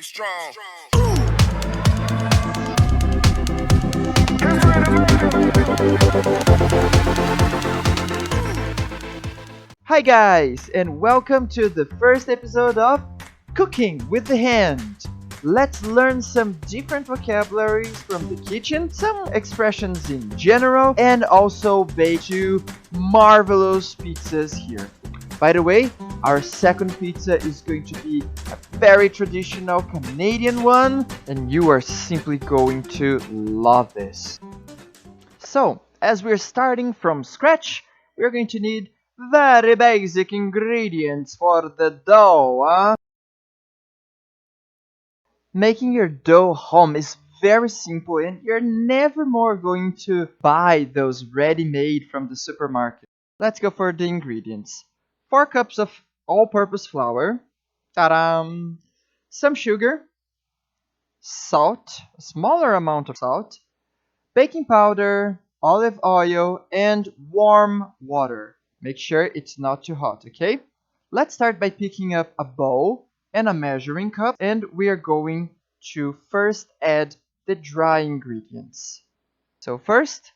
strong. Hi guys, and welcome to the first episode of Cooking with the Hand. Let's learn some different vocabularies from the kitchen, some expressions in general, and also bake two marvelous pizzas here. By the way, our second pizza is going to be a very traditional Canadian one, and you are simply going to love this. So, as we're starting from scratch, we're going to need very basic ingredients for the dough. Making your dough home is very simple and you're never more going to buy those ready-made from the supermarket. Let's go for the ingredients. 4 cups of all-purpose flour, ta-da! Some sugar, salt, a smaller amount of salt, baking powder, olive oil, and warm water. Make sure it's not too hot, okay? Let's start by picking up a bowl and a measuring cup, and we are going to first add the dry ingredients. So first,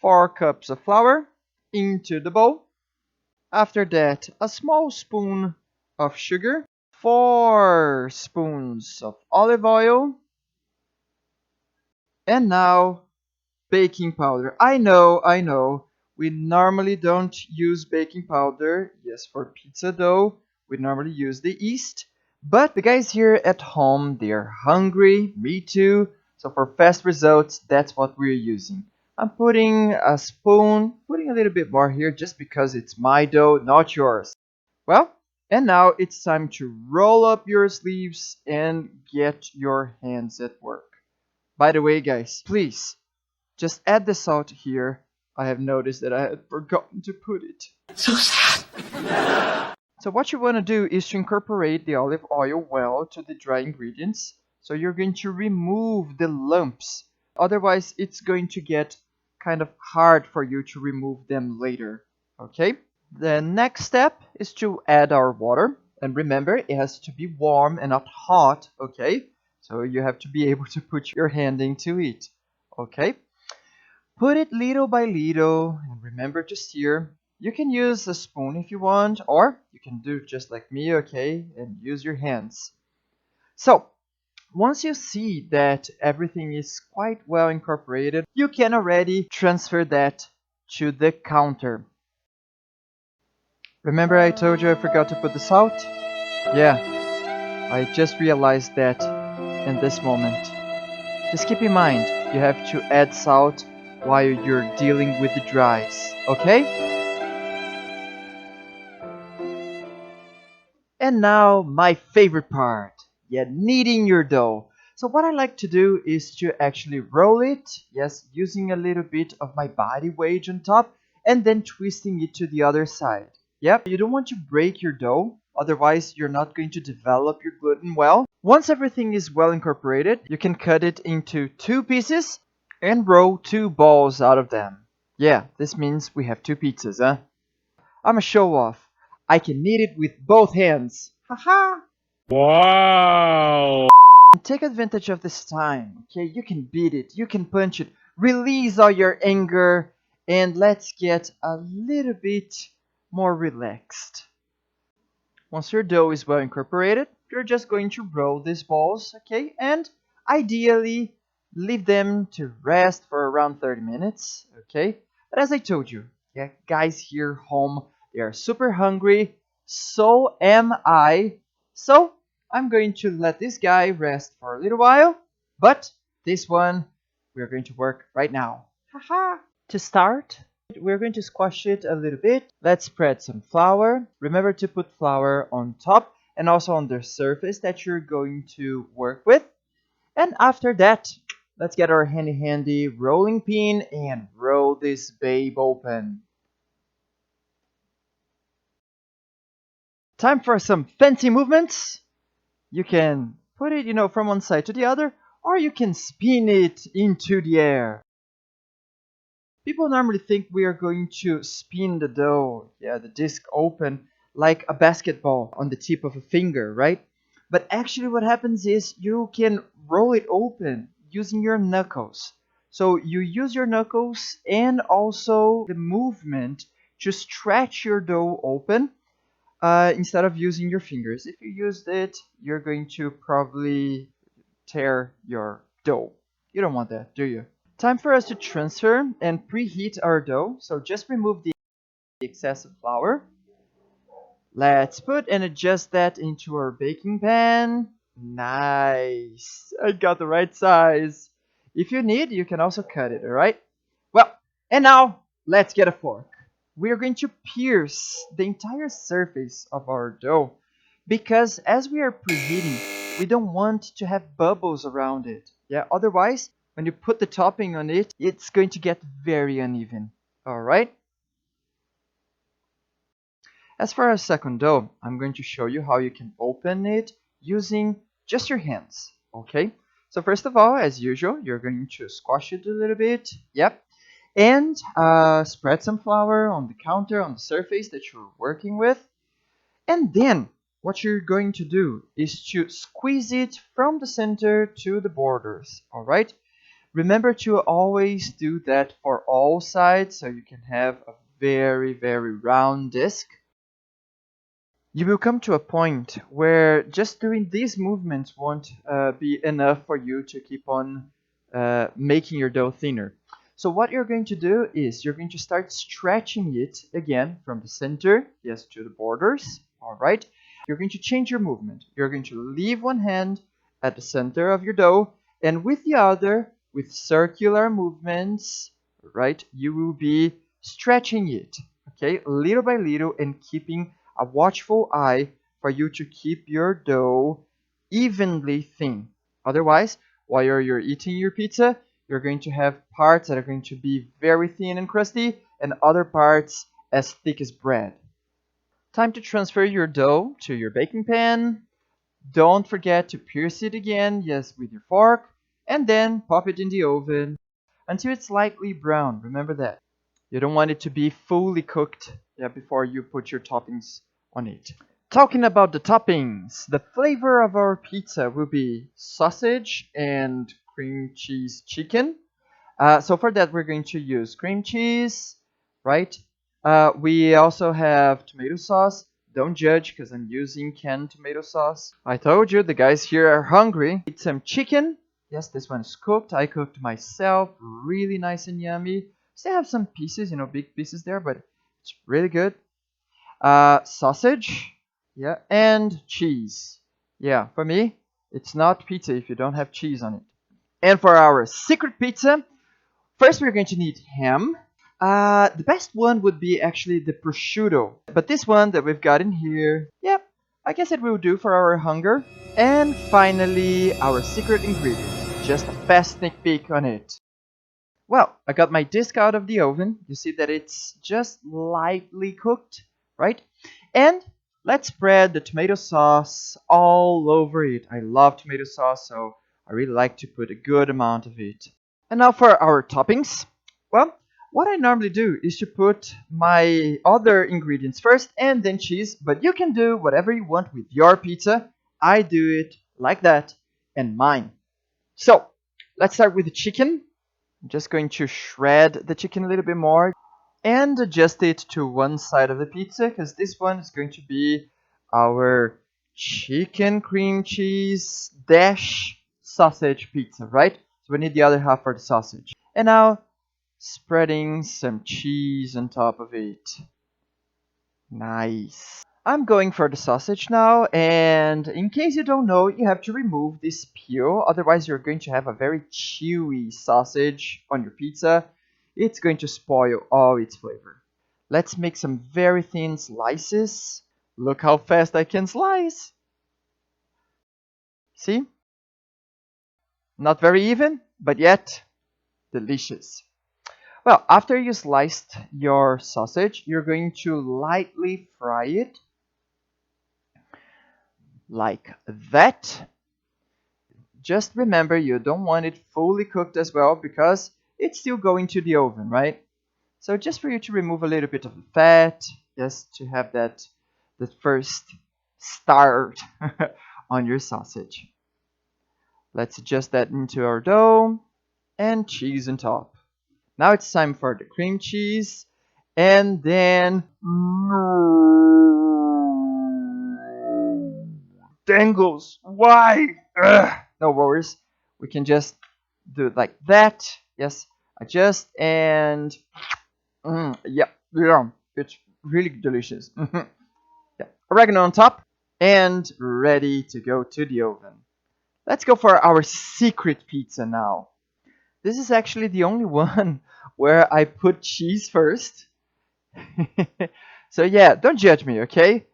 4 cups of flour into the bowl. After that, a small spoon of sugar, 4 spoons of olive oil, and now baking powder. I know. We normally don't use baking powder. Yes, for pizza dough, we normally use the yeast. But the guys here at home, they're hungry. Me too. So for fast results, that's what we're using. I'm putting a spoon, putting a little bit more here just because it's my dough, not yours. Well, and now it's time to roll up your sleeves and get your hands at work. By the way, guys, please just add the salt here. I have noticed that I had forgotten to put it. So sad. So what you want to do is to incorporate the olive oil well to the dry ingredients. So you're going to remove the lumps. Otherwise, it's going to get kind of hard for you to remove them later. Okay? The next step is to add our water. And remember, it has to be warm and not hot. Okay? So you have to be able to put your hand into it. Okay? Put it little by little and remember to stir. You can use a spoon if you want, or you can do just like me, okay, and use your hands. So, once you see that everything is quite well incorporated, you can already transfer that to the counter. Remember I told you I forgot to put the salt? Yeah, I just realized that in this moment. Just keep in mind, you have to add salt while you're dealing with the dries, okay? And now my favorite part, yeah, kneading your dough. So what I like to do is to actually roll it, yes, using a little bit of my body weight on top, and then twisting it to the other side. Yep, you don't want to break your dough, otherwise you're not going to develop your gluten well. Once everything is well incorporated, you can cut it into 2 pieces and roll 2 balls out of them. Yeah, this means we have 2 pizzas, huh? I'm a show off. I can knead it with both hands. Haha! Wow. Take advantage of this time, okay? You can beat it, you can punch it, release all your anger, and let's get a little bit more relaxed. Once your dough is well incorporated, you're just going to roll these balls, okay? And ideally, leave them to rest for around 30 minutes, okay? But as I told you, yeah, guys here home, they are super hungry. So am I. So I'm going to let this guy rest for a little while. But this one, we're going to work right now. Haha. To start, we're going to squash it a little bit. Let's spread some flour. Remember to put flour on top and also on the surface that you're going to work with. And after that, let's get our handy rolling pin and roll this babe open. Time for some fancy movements. You can put it, from one side to the other, or you can spin it into the air. People normally think we are going to spin the dough, yeah, the disc open, like a basketball on the tip of a finger, right? But actually what happens is you can roll it open using your knuckles. So you use your knuckles and also the movement to stretch your dough open instead of using your fingers. If you used it, you're going to probably tear your dough. You don't want that, do you? Time for us to transfer and preheat our dough. So just remove the excessive flour. Let's put and adjust that into our baking pan. Nice. I got the right size. If you need, you can also cut it, alright? Well, and now let's get a fork. We're going to pierce the entire surface of our dough because as we are preheating, we don't want to have bubbles around it. Yeah, otherwise, when you put the topping on it, it's going to get very uneven. Alright? As for our second dough, I'm going to show you how you can open it using just your hands, okay? So first of all, as usual, you're going to squash it a little bit, yep, and spread some flour on the counter, on the surface that you're working with. And then what you're going to do is to squeeze it from the center to the borders, all right? Remember to always do that for all sides so you can have a very, very round disc. You will come to a point where just doing these movements won't be enough for you to keep on making your dough thinner. So what you're going to do is you're going to start stretching it again from the center, yes, to the borders, all right? You're going to change your movement. You're going to leave one hand at the center of your dough, and with the other, with circular movements, right, you will be stretching it, okay, little by little, and keeping a watchful eye for you to keep your dough evenly thin. Otherwise, while you're eating your pizza, you're going to have parts that are going to be very thin and crusty and other parts as thick as bread. Time to transfer your dough to your baking pan. Don't forget to pierce it again, yes, with your fork, and then pop it in the oven until it's lightly brown. Remember that. You don't want it to be fully cooked before you put your toppings on it. Talking about the toppings, the flavor of our pizza will be sausage and cream cheese chicken. So for that, we're going to use cream cheese, right? We also have tomato sauce. Don't judge because I'm using canned tomato sauce. I told you the guys here are hungry. Eat some chicken. Yes, this one is cooked. I cooked myself. Really nice and yummy. Still have some pieces, big pieces there, but it's really good. Sausage, yeah, and cheese. Yeah, for me, it's not pizza if you don't have cheese on it. And for our secret pizza, first we're going to need ham. The best one would be actually the prosciutto, but this one that we've got in here, yeah, I guess it will do for our hunger. And finally, our secret ingredient, just a fast sneak peek on it. Well, I got my disc out of the oven. You see that it's just lightly cooked, right? And let's spread the tomato sauce all over it. I love tomato sauce, so I really like to put a good amount of it. And now for our toppings. Well, what I normally do is to put my other ingredients first and then cheese, but you can do whatever you want with your pizza. I do it like that and mine. So, let's start with the chicken. I'm just going to shred the chicken a little bit more and adjust it to one side of the pizza because this one is going to be our chicken cream cheese dash sausage pizza, right? So we need the other half for the sausage. And now spreading some cheese on top of it. Nice. I'm going for the sausage now, and in case you don't know, you have to remove this peel, otherwise you're going to have a very chewy sausage on your pizza. It's going to spoil all its flavor. Let's make some very thin slices. Look how fast I can slice. See? Not very even, but yet delicious. Well, after you sliced your sausage, you're going to lightly fry it like that. Just remember you don't want it fully cooked as well because it's still going to the oven, right? So just for you to remove a little bit of the fat, just to have that the first start on your sausage. Let's adjust that into our dough and cheese on top. Now it's time for the cream cheese and then dangles. Why? Ugh. No worries. We can just do it like that. Yes, adjust and yeah, it's really delicious. Yeah. Oregano on top and ready to go to the oven. Let's go for our secret pizza now. This is actually the only one where I put cheese first. So yeah, don't judge me, okay?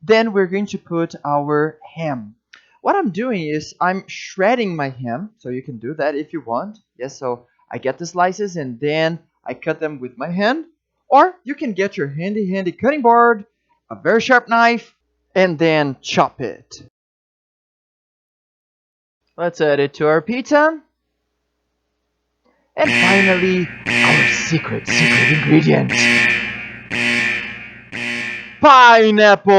Then we're going to put our ham. What I'm doing is I'm shredding my ham, so you can do that if you want. Yes, so I get the slices and then I cut them with my hand. Or you can get your handy cutting board, a very sharp knife, and then chop it. Let's add it to our pizza. And finally, our secret ingredient. Pineapple!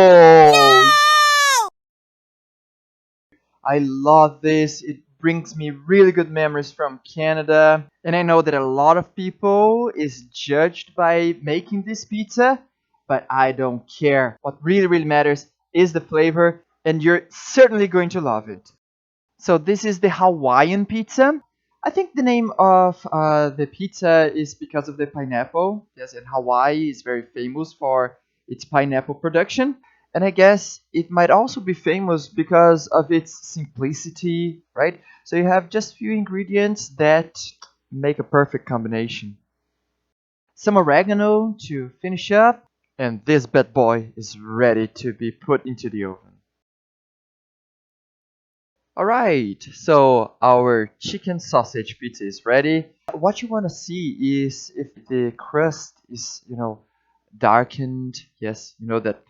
I love this. It brings me really good memories from Canada. And I know that a lot of people is judged by making this pizza, but I don't care. What really matters is the flavor, and you're certainly going to love it. So this is the Hawaiian pizza. I think the name of the pizza is because of the pineapple. Yes, and Hawaii is very famous for its pineapple production. And I guess it might also be famous because of its simplicity, right? So you have just few ingredients that make a perfect combination. Some oregano to finish up, and this bad boy is ready to be put into the oven. Alright, so our chicken sausage pizza is ready. What you want to see is if the crust is, darkened. Yes, that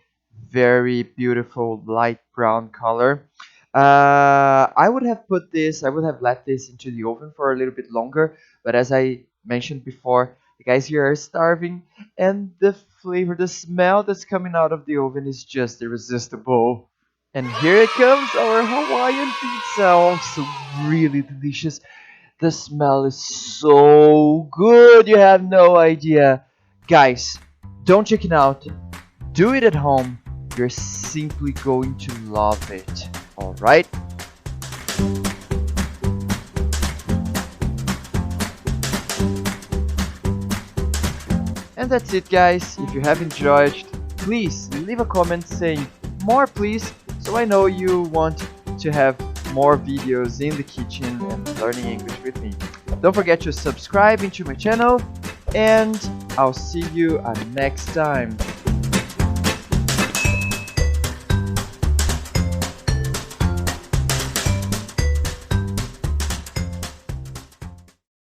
very beautiful light brown color. I would have let this into the oven for a little bit longer, but as I mentioned before, the guys here are starving, and the flavor, the smell that's coming out of the oven is just irresistible. And here it comes, our Hawaiian pizza. Also really delicious. The smell is so good, you have no idea. Guys, don't chicken out. Do it at home. You're simply going to love it. Alright? And that's it, guys. If you have enjoyed, please leave a comment saying more, please, so I know you want to have more videos in the kitchen and learning English with me. Don't forget to subscribe into my channel, and I'll see you next time.